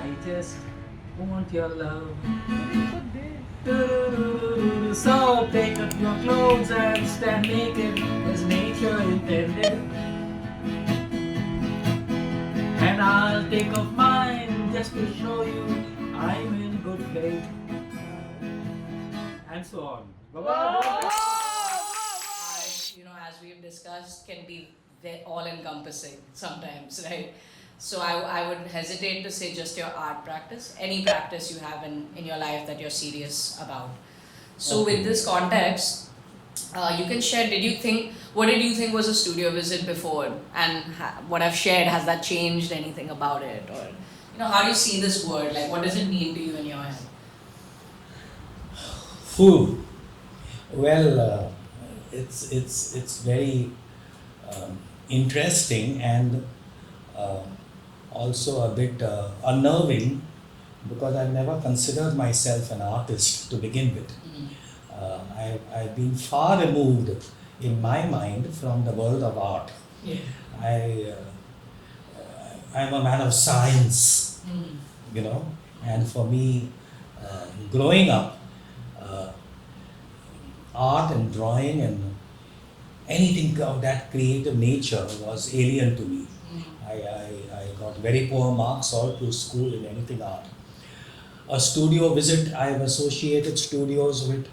I just want your love. So take up your clothes and stand naked as nature intended. And I'll take off mine just to show you I'm in good faith. And so on. Bye-bye. As we've discussed, can be all encompassing sometimes, right? So I would hesitate to say just your art practice, any practice you have in your life that you're serious about. So with this context, you can share, what did you think was a studio visit before? And what I've shared, has that changed anything about it? Or, how do you see this word? Like, what does it mean to you in your head? Food. Well, it's very interesting and also a bit unnerving because I've never considered myself an artist to begin with. I've been far removed in my mind from the world of art. Yeah. I'm a man of science, and for me, growing up, art and drawing and anything of that creative nature was alien to me. I got very poor marks all through school in anything art. A studio visit, I have associated studios with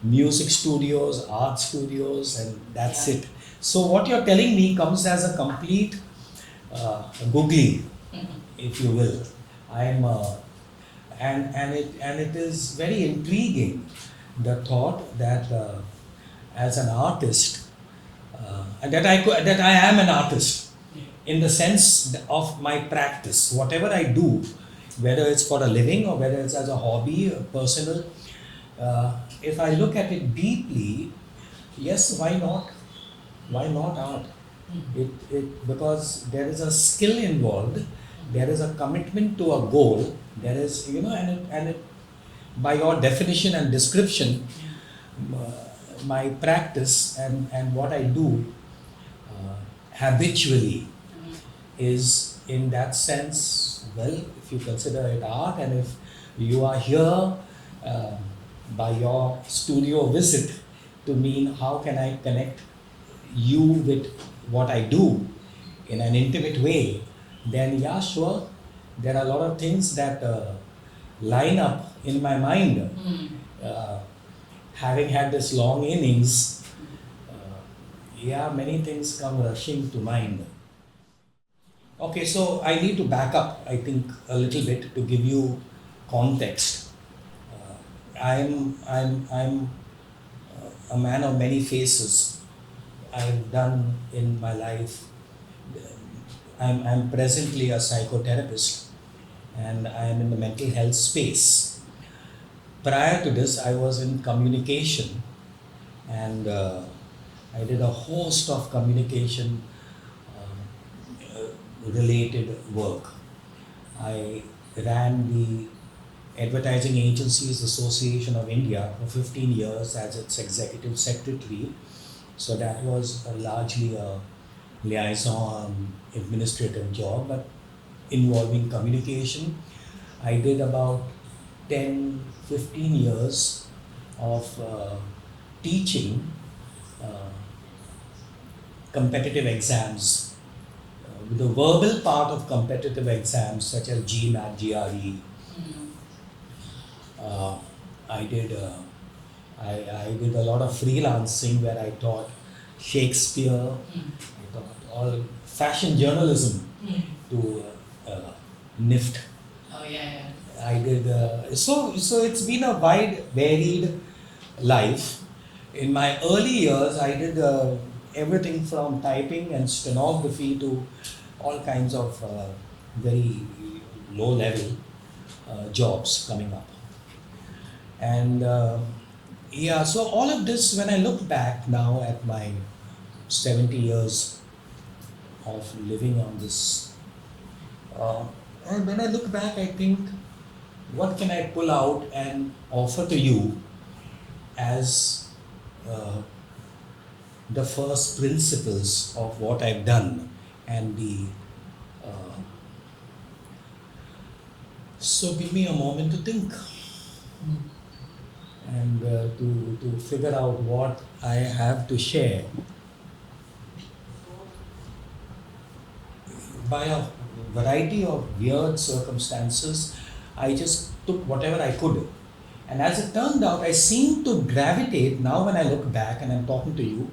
music studios, art studios, and that's it. So what you're telling me comes as a complete googly, if you will. I'm and it is very intriguing, the thought that as an artist, that I am an artist in the sense of my practice. Whatever I do, whether it's for a living or whether it's as a hobby or personal, if I look at it deeply, yes, why not? Why not art? Because there is a skill involved, there is a commitment to a goal, there is, and it, by your definition and description, my practice and what I do habitually is in that sense, well, if you consider it art, and if you are here by your studio visit to mean how can I connect you with what I do in an intimate way, then yeah, sure, there are a lot of things that line up in my mind. Having had this long innings, many things come rushing to mind. Okay, so I need to back up, I think, a little bit to give you context. I'm a man of many faces. I've done in my life. I'm presently a psychotherapist, and I'm in the mental health space. Prior to this, I was in communication, and I did a host of communication related work. I ran the Advertising Agencies Association of India for 15 years as its executive secretary. So that was largely a liaison administrative job, but involving communication. I did about 10-15 years of teaching competitive exams, the verbal part of competitive exams such as GMAT, GRE. I did a lot of freelancing where I taught Shakespeare, I taught all fashion journalism to NIFT. Oh yeah. I did so it's been a wide, varied life. In my early years, I did everything from typing and stenography to all kinds of very low level jobs coming up. And so all of this, when I look back now at my 70 years of living on this, and when I look back, I think, what can I pull out and offer to you as the first principles of what I've done and the So give me a moment to think and to figure out what I have to share. By a variety of weird circumstances, I just took whatever I could. And as it turned out, I seem to gravitate now when I look back and I'm talking to you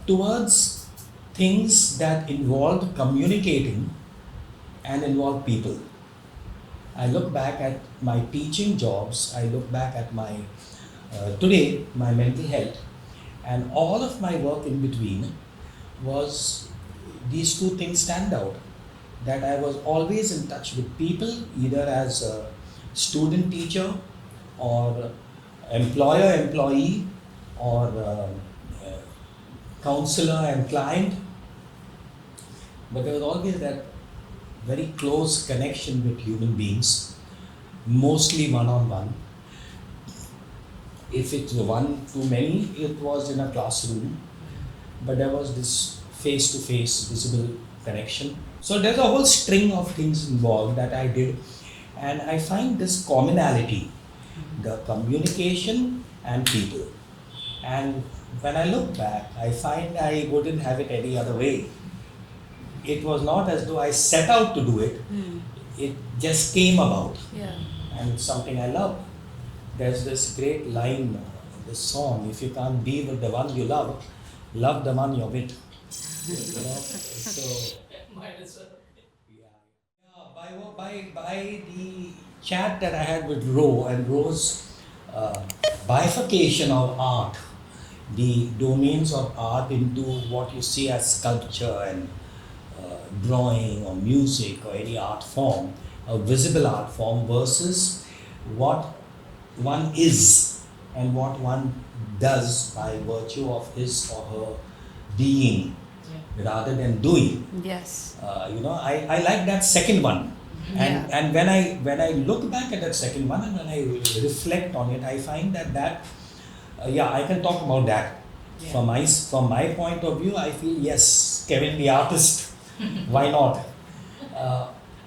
towards things that involved communicating and involve people. I look back at my teaching jobs, I look back at my today, my mental health, and all of my work in between was these two things stand out. That I was always in touch with people, either as a student teacher or employer employee or counselor and client, but there was always that very close connection with human beings, mostly one on one. If it's one too many, it was in a classroom, but there was this face to face visible connection. So there's a whole string of things involved that I did, and I find this commonality, the communication and people. And when I look back, I find I wouldn't have it any other way. It was not as though I set out to do it, it just came about, Yeah. and it's something I love. There's this great line in this song: if you can't be with the one you love the one you're with. So Might as well. by the chat that I had with Ro and Ro's bifurcation of art, the domains of art into what you see as sculpture and drawing or music or any art form, a visible art form, versus what one is and what one does by virtue of his or her being rather than doing. Yes. I like that second one. And Yeah. and when I look back at that second one and when I reflect on it, I find that I can talk about that. Yeah. From my point of view, I feel yes, Kevin the artist, why not?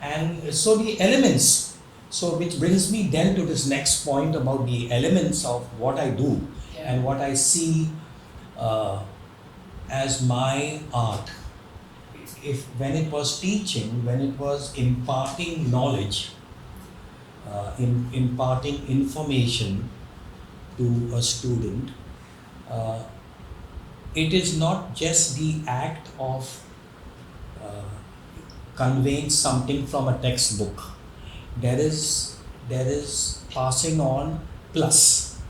And so the elements, so which brings me then to this next point about the elements of what I do and what I see as my art. If when it was teaching, when it was imparting knowledge, imparting information to a student, it is not just the act of conveying something from a textbook. There is passing on plus.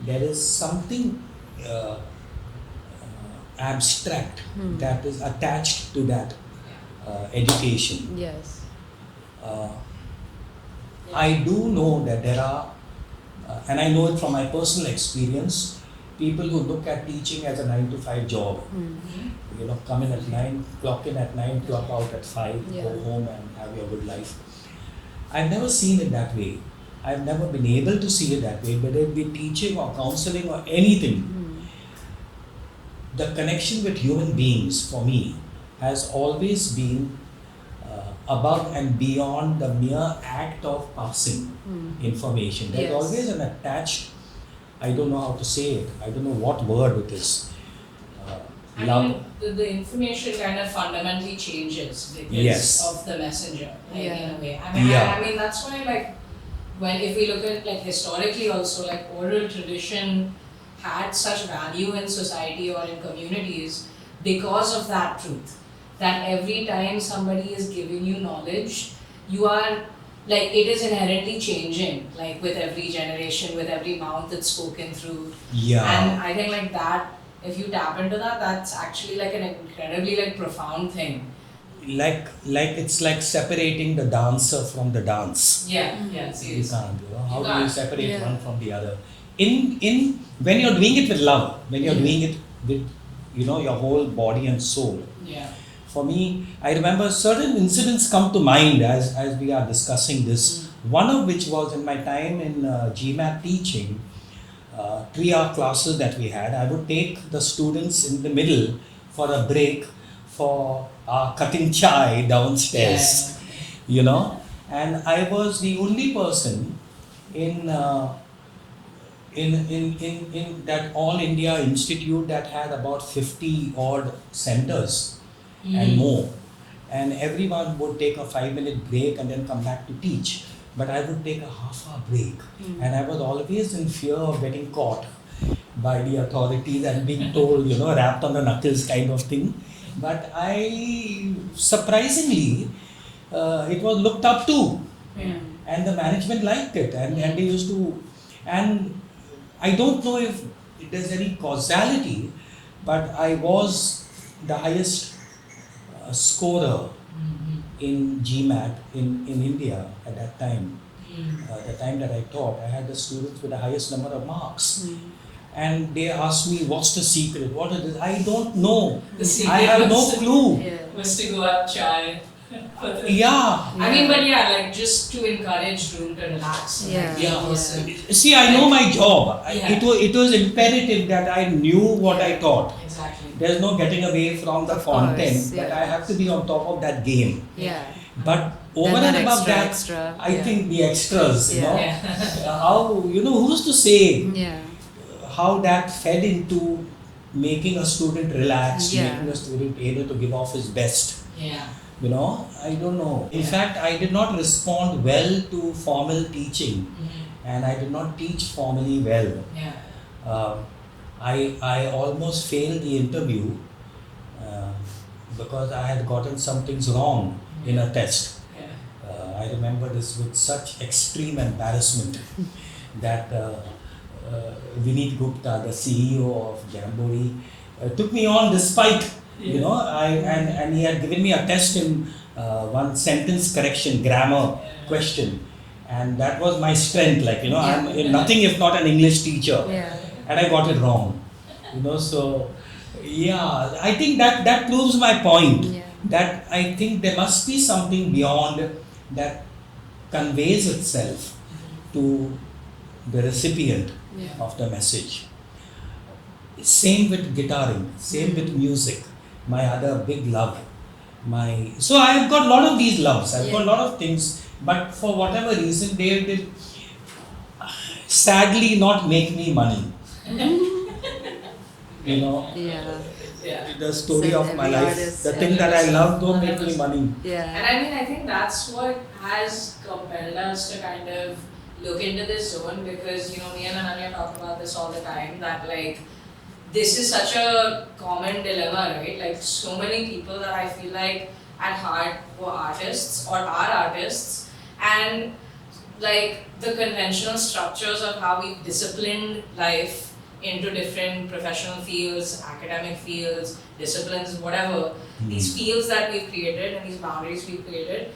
There is something abstract that is attached to that education. Yes. I do know that there are, and I know it from my personal experience, people who look at teaching as a 9 to 5 job. Come in at 9, clock in at 9, clock out at 5, Yeah. go home and have your good life. I've never seen it that way. I've never been able to see it that way, whether it be teaching or counseling or anything. The connection with human beings for me has always been above and beyond the mere act of passing information. There's Yes. always an attached, I don't know how to say it, I don't know what word it is. I Love. mean, the information kind of fundamentally changes because Yes. of the messenger, like, Yeah. in a way. Yeah. I mean, that's why, like, if we look at, like, historically also, like, oral tradition had such value in society or in communities because of that truth. That every time somebody is giving you knowledge, you are, like, it is inherently changing, like, with every generation, with every mouth it's spoken through. Yeah. And I think, like, that, if you tap into that, that's actually, like, an incredibly, like, profound thing. Like it's like separating the dancer from the dance. Yeah, You seriously. can't, How You do you can't. separate Yeah. one from the other? In when you're doing it with love, when you're doing it with your whole body and soul. Yeah. For me, I remember certain incidents come to mind as we are discussing this. One of which was in my time in GMAT teaching, 3-hour classes that we had. I would take the students in the middle for a break for cutting chai downstairs. and I was the only person in in that All India Institute that had about 50 odd centers and more. And everyone would take a 5-minute break and then come back to teach. But I would take a half-hour break, and I was always in fear of getting caught by the authorities and being told, rapped on the knuckles kind of thing. But I, surprisingly, it was looked up to, and the management liked it, and they used to, and I don't know if there's any causality, but I was the highest scorer in GMAT in India at that time. The time that I taught, I had the students with the highest number of marks. And they asked me, what's the secret? What is this? I don't know. The secret I have no was clue. was to go up chai. Yeah. I mean, but yeah, like just to encourage room to relax. Yeah. Yeah. Listen. See, I know my job. Yeah. It was imperative that I knew what I taught. Exactly. There's no getting away from the Of content, course, but yeah. I have to be on top of that game. Yeah. But over Then and that above that, extra, I yeah. think the extras, Yeah. Yeah. how, who's to say Yeah. how that fed into making a student relax, Yeah. making a student able to give off his best. Yeah. I don't know. In fact, I did not respond well to formal teaching, and I did not teach formally well. Yeah. I almost failed the interview because I had gotten some things wrong in a test. Yeah. I remember this with such extreme embarrassment that Vineet Gupta, the CEO of Jamboree, took me on despite, and he had given me a test in one sentence correction, grammar question. And that was my strength, I'm nothing if not an English teacher. Yeah. And I got it wrong. So yeah, I think that proves my point. Yeah. That I think there must be something beyond that conveys itself to the recipient Yeah. of the message. Same with guitaring, same with music, my other big love. So I have got a lot of these loves, I've got a lot of things, but for whatever reason they sadly not make me money. Yeah. Yeah. The story So of my every life, artist- the thing that I love don't make me money. And Yeah. I mean, I think that's what has compelled us to kind of look into this zone because, me and Ananya talk about this all the time that like, this is such a common dilemma, right? Like so many people that I feel like at heart were artists or are artists and like the conventional structures of how we've disciplined life into different professional fields, academic fields, disciplines, whatever, these fields that we've created and these boundaries we've created,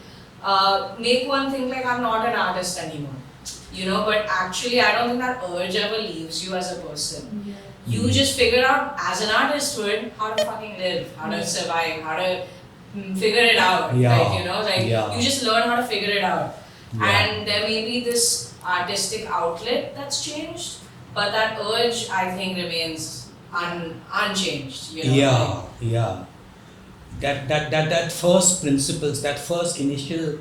make one think like I'm not an artist anymore. But actually I don't think that urge ever leaves you as a person. Yeah. You just figure out as an artist would how to fucking live, how to survive, how to figure it out. Yeah. You just learn how to figure it out. Yeah. And there may be this artistic outlet that's changed, but that urge I think remains unchanged. Yeah. That first principles, that first initial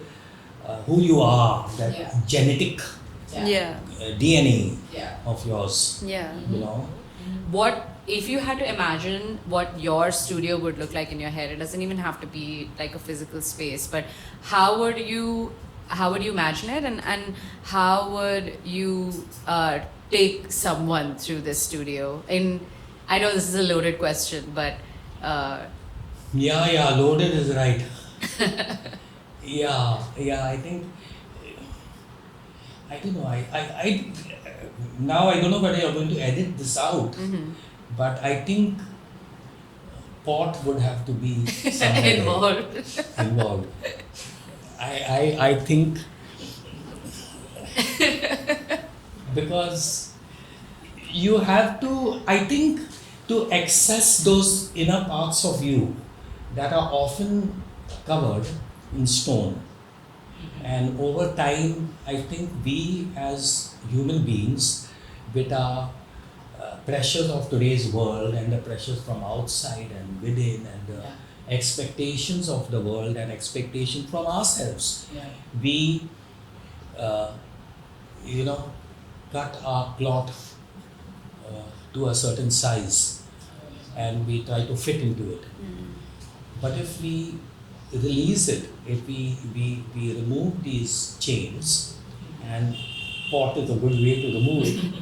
who you are, that Yeah. genetic Yeah. DNA Yeah. of yours, Yeah. What if you had to imagine what your studio would look like in your head? It doesn't even have to be like a physical space, but how would you imagine it, and how would you take someone through this studio? I know this is a loaded question, but Yeah, loaded is right. Yeah, I think, I don't know, I now I don't know whether you're going to edit this out, but I think pot would have to be somewhere there. Involved. I think because you have to, I think, to access those inner parts of you that are often covered in stone. And over time, I think we as human beings, with our pressures of today's world and the pressures from outside and within and the expectations of the world and expectation from ourselves. Yeah. We, you know, cut our cloth to a certain size and we try to fit into it. But if we release it, if we remove these chains, and pot is a good way to remove it,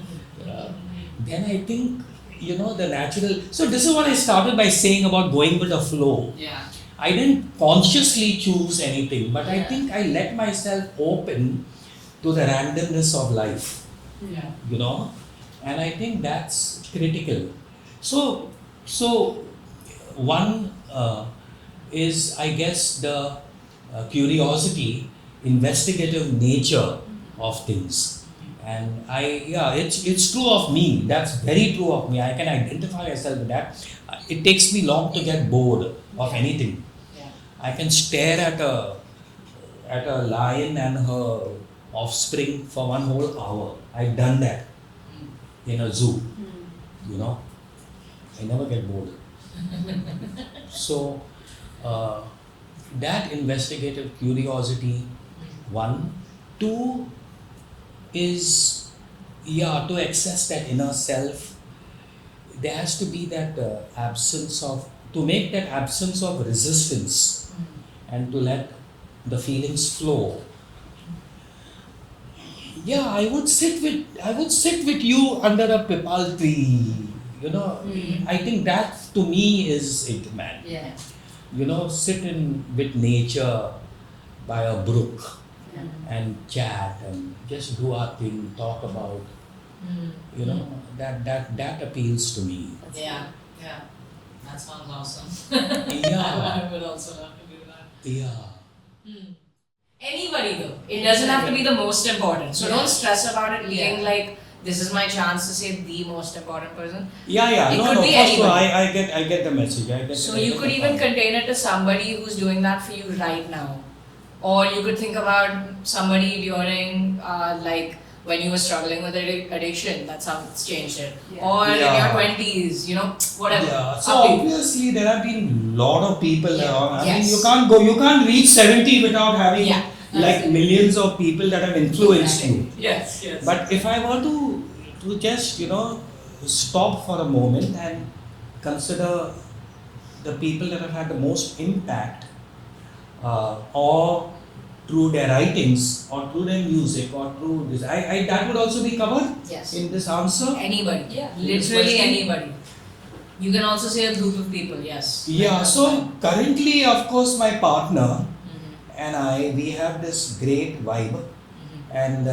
then I think, you know, the natural. So this is what I started by saying about going with the flow. Yeah. I didn't consciously choose anything, but I Yeah. think I let myself open to the randomness of life, Yeah. you know, and I think that's critical. So one is, I guess, the curiosity, investigative nature of things. And it's true of me. That's very true of me. I can identify myself with that. It takes me long to get bored of anything. Yeah. I can stare at a lion and her offspring for one whole hour. I've done that in a zoo. You know, I never get bored. So that investigative curiosity, one. Two is, to access that inner self, there has to be that to make that absence of resistance and to let the feelings flow. Yeah, I would sit with you under a pipal tree. You know, I think that to me is it, man. Yeah. You know, sit with nature by a brook and chat and just do our thing, talk about, you know, that appeals to me. Yeah. Yeah. That sounds awesome. Yeah. I would also love to do that. Yeah. Anybody though. It doesn't have to be the most important. So don't stress about it being Yeah. like this is my chance to say the most important person. Yeah. It No, could no. be For sure, anybody. I get the message. So you could even contain it to somebody who's doing that for you right now. Or you could think about somebody during like when you were struggling with addiction, that's how it's changed it. Yeah. Or in Yeah. your 20s, you know, whatever. Yeah. So Up to you. obviously there have been lot of people Yeah. around. I Yes. mean, you can't reach 70 without having Yeah. like millions of people that have influenced you. Yes, yes. But if I were to just, you know, stop for a moment and consider the people that have had the most impact, or through their writings, or through their music, or through this, that would also be covered Yes. in this answer. Anybody. Yeah. Literally anybody. You can also say a group of people, yes. Yeah. That's So fine. currently, of course, my partner Mhm. and we have this great vibe, and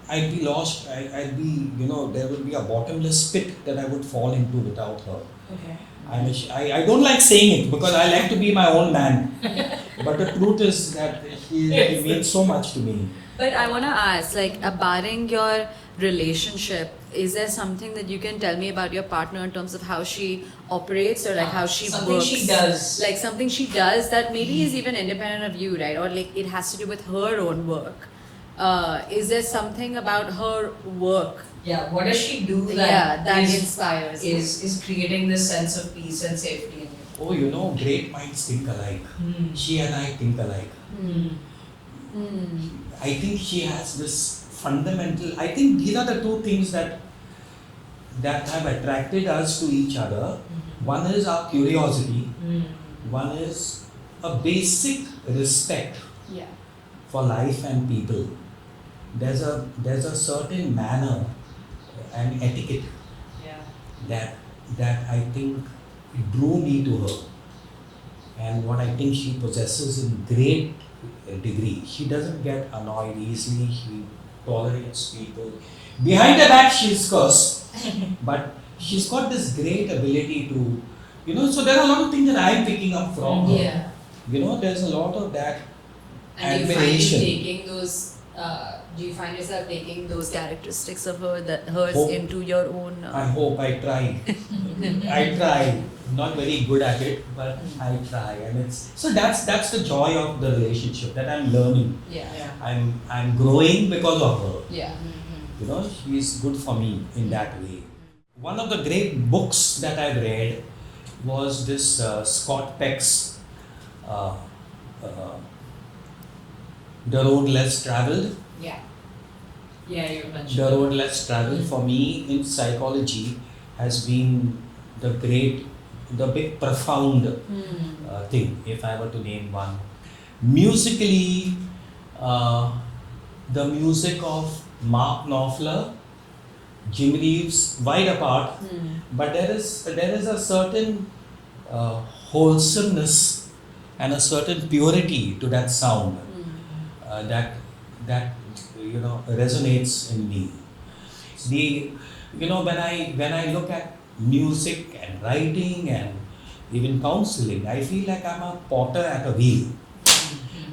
I'd be lost. I'd be, you know, there would be a bottomless pit that I would fall into without her. Okay. I don't like saying it because I like to be my own man. But the truth is that he means so much to me. But I want to ask, like, barring your relationship, is there something that you can tell me about your partner in terms of how she operates or like how she Something works? she does. Like something she does that maybe is even independent of you, right? Or like it has to do with her own work. Is there something about her work? Yeah, what does she do that is, inspires you? is creating this sense of peace and safety in you? Oh, you know, great minds think alike. She and I think alike. I think she has this fundamental. I think these are the two things that have attracted us to each other. One is our curiosity. One is a basic respect Yeah. for life and people. There's a certain manner and etiquette Yeah. that I think drew me to her, and what I think she possesses in great degree. She doesn't get annoyed easily. She tolerates people. Behind the back, she's cursed, but she's got this great ability to, you know. So there are a lot of things that I'm picking up from her. Yeah. You know, there's a lot of that And admiration. do you find yourself taking those characteristics of hers Hope. into your own? I hope I try. I try. Not very good at it, but I try, and that's the joy of the relationship that I'm learning. Yeah. I'm growing because of her. Yeah. You know, she's good for me in that way. One of the great books that I've read was this Scott Peck's uh, uh, The Road Less Traveled. Yeah. Yeah, you mentioned. The Road Less Traveled for me in psychology has been the big profound thing, if I were to name one. Musically, the music of Mark Knopfler, Jim Reeves, wide apart, but there is a certain wholesomeness and a certain purity to that sound that resonates in me. When I look at music and writing and even counseling, I feel like I'm a potter at a wheel.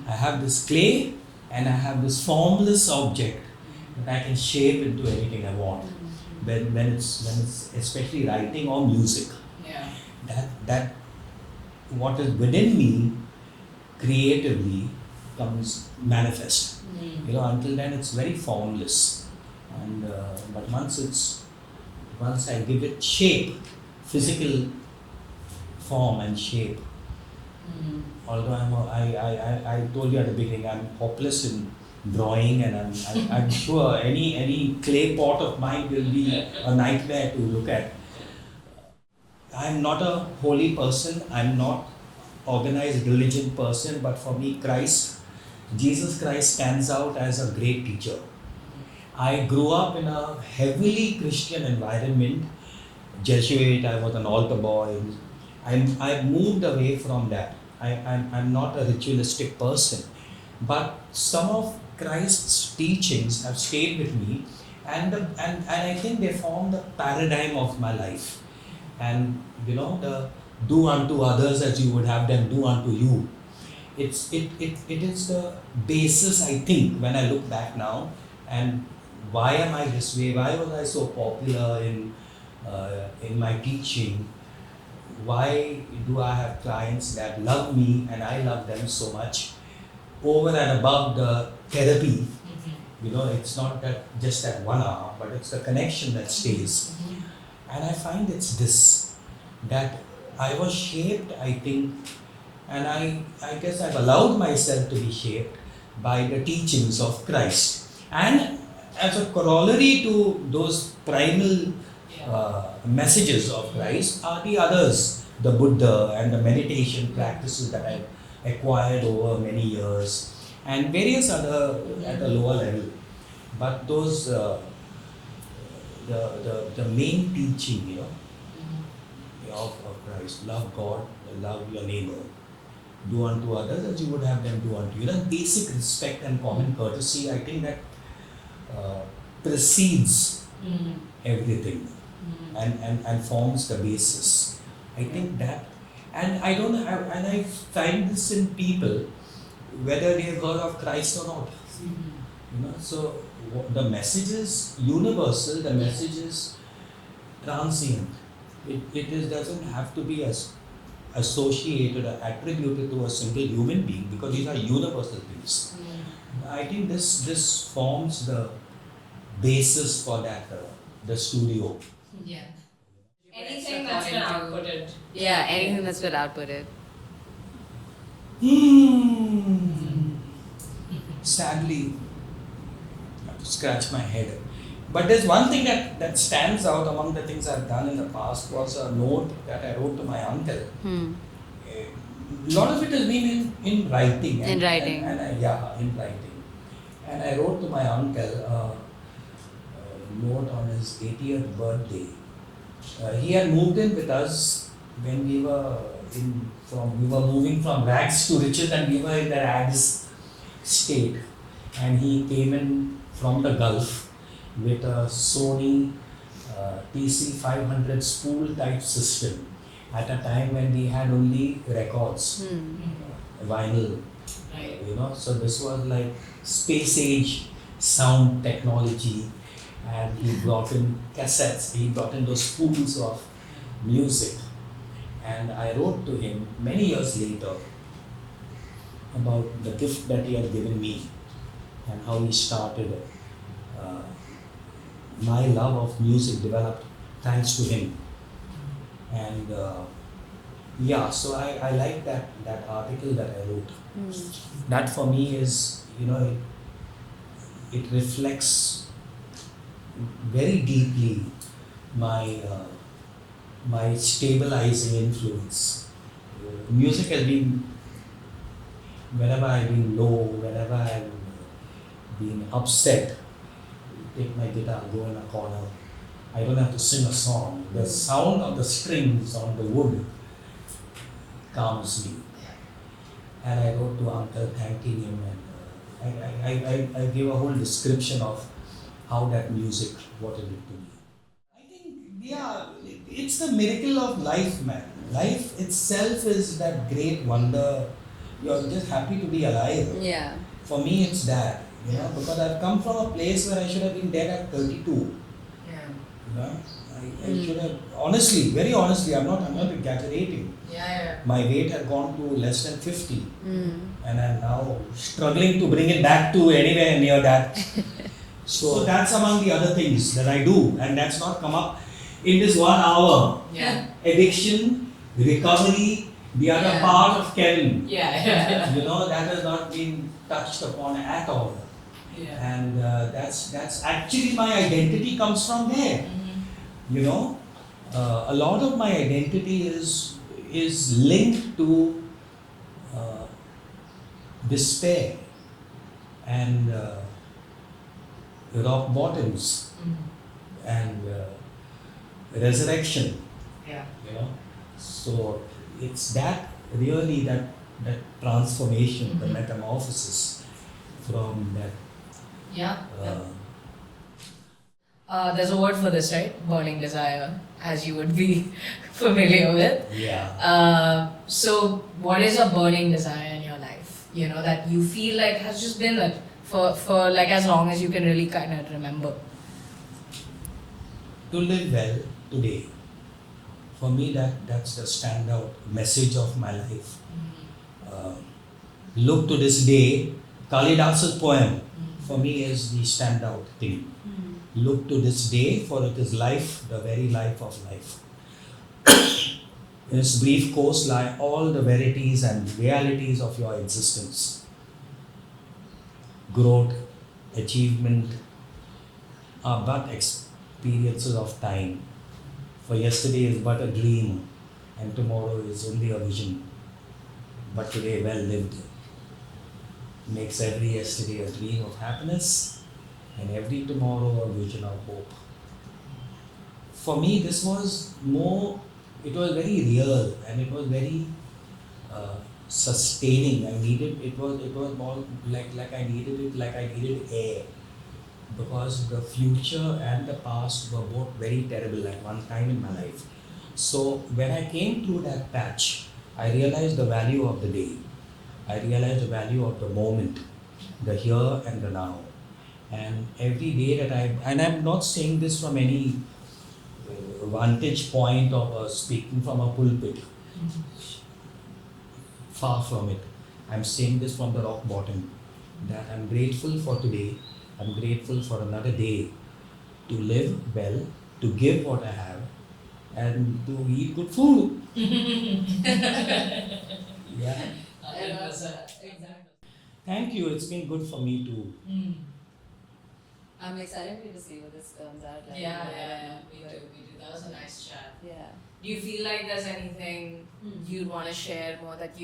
I have this clay and I have this formless object that I can shape into anything I want. When it's especially writing or music, Yeah. that what is within me creatively comes manifest. Until then it's very formless, and but once I give it shape, physical form and shape. Although I told you at the beginning, I'm hopeless in drawing, and I'm sure any clay pot of mine will be a nightmare to look at. I'm not a holy person, I'm not organized religion person, but for me Jesus Christ stands out as a great teacher. I grew up in a heavily Christian environment, Jesuit, I was an altar boy. I moved away from that. I'm not a ritualistic person, but some of Christ's teachings have stayed with me, and I think they form the paradigm of my life. And the do unto others as you would have them do unto you. It is the basis, I think, when I look back now. And why am I this way? Why was I so popular in my teaching? Why do I have clients that love me and I love them so much? Over and above the therapy, it's not that just that 1 hour, but it's the connection that stays. And I find it's this, that I was shaped, I think, and I guess I've allowed myself to be shaped by the teachings of Christ. And as a corollary to those primal messages of Christ are the others, the Buddha and the meditation practices that I've acquired over many years, and various other at a lower level. But those, the main teaching, of Christ, love God, love your neighbor, do unto others as you would have them do unto you. Basic respect and common courtesy, I think that precedes everything and forms the basis. I think that, and I find this in people, whether they have heard of Christ or not. So the message is universal, the message is transient. It doesn't have to be associated or attributed to a single human being, because these are universal things. I think this forms the basis for that, the studio. Yeah. Anything that's been outputted. Yeah, anything that's been outputted. Sadly, I have to scratch my head. But there's one thing that stands out among the things I've done in the past was a note that I wrote to my uncle. A lot of it has been in writing. In writing. In writing. And I wrote to my uncle a note on his 80th birthday. He had moved in with us when we were moving from rags to riches, and we were in the rags state. And he came in from the Gulf with a Sony TC500 spool type system at a time when we had only records, vinyl, Right. So this was like space age sound technology, and he brought in cassettes, he brought in those spools of music. And I wrote to him many years later about the gift that he had given me and how he started. My love of music developed thanks to him. And Yeah, so I like that article that I wrote. That for me is, it reflects very deeply my my stabilizing influence. Music has been, whenever I've been low, whenever I've been upset, take my guitar, go in a corner. I don't have to sing a song. The sound of the strings on the wood calms me. And I wrote to uncle thanking him, and I gave a whole description of how that music, what it did to me. I think, yeah, it's the miracle of life, man. Life itself is that great wonder. You're just happy to be alive. Yeah. For me, it's that, because I've come from a place where I should have been dead at 32. Yeah. You know, I should have, honestly, very honestly, I'm not exaggerating. Yeah. My weight had gone to less than 50, and I'm now struggling to bring it back to anywhere near that. So that's among the other things that I do, and that's not come up in this 1 hour. Yeah. Addiction, recovery, the other Yeah. part of Kevin. Yeah. That has not been touched upon at all. Yeah. And that's actually my identity comes from there. A lot of my identity is linked to despair and rock bottoms and resurrection. Yeah. So it's that really that transformation, the metamorphosis from that. Yeah. Uh, There's a word for this, right? Burning desire, as you would be familiar with. yeah. So, what is a burning desire in your life? That you feel like has just been like for like as long as you can really kind of remember. To live well today. For me, that's the standout message of my life. Look to this day. Kalidasa's poem for me is the standout thing. Look to this day, for it is life, the very life of life. In its brief course lie all the verities and realities of your existence. Growth, achievement are but experiences of time. For yesterday is but a dream, and tomorrow is only a vision. But today, well lived, makes every yesterday a dream of happiness, and every tomorrow a vision of hope. For me, this was more, it was very real, and it was very sustaining. It was more like I needed it, like I needed air. Because the future and the past were both very terrible at one time in my life. So when I came through that patch, I realized the value of the day. I realized the value of the moment, the here and the now. And every day and I'm not saying this from any vantage point of speaking from a pulpit. Far from it. I'm saying this from the rock bottom, that I'm grateful for today. I'm grateful for another day to live well, to give what I have, and to eat good food. Yeah. Exactly. Thank you. It's been good for me too. I'm excited to see what this turns out like. Yeah. Me too. That was a nice chat. Yeah. Do you feel like there's anything you'd want to share more that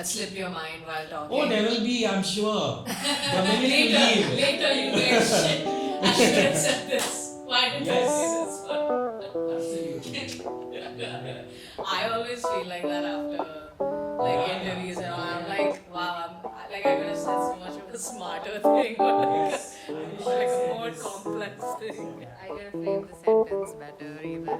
slipped your mind while talking? Oh, there will be, I'm sure. The minute you leave. Later you go, shit, I should have said this. Why did I say this one? Absolutely. I always feel like that after interviews and all. I'm like, wow, I could have said so much of a smarter thing or Yes. like a more complex thing. I could have framed the sentence better even.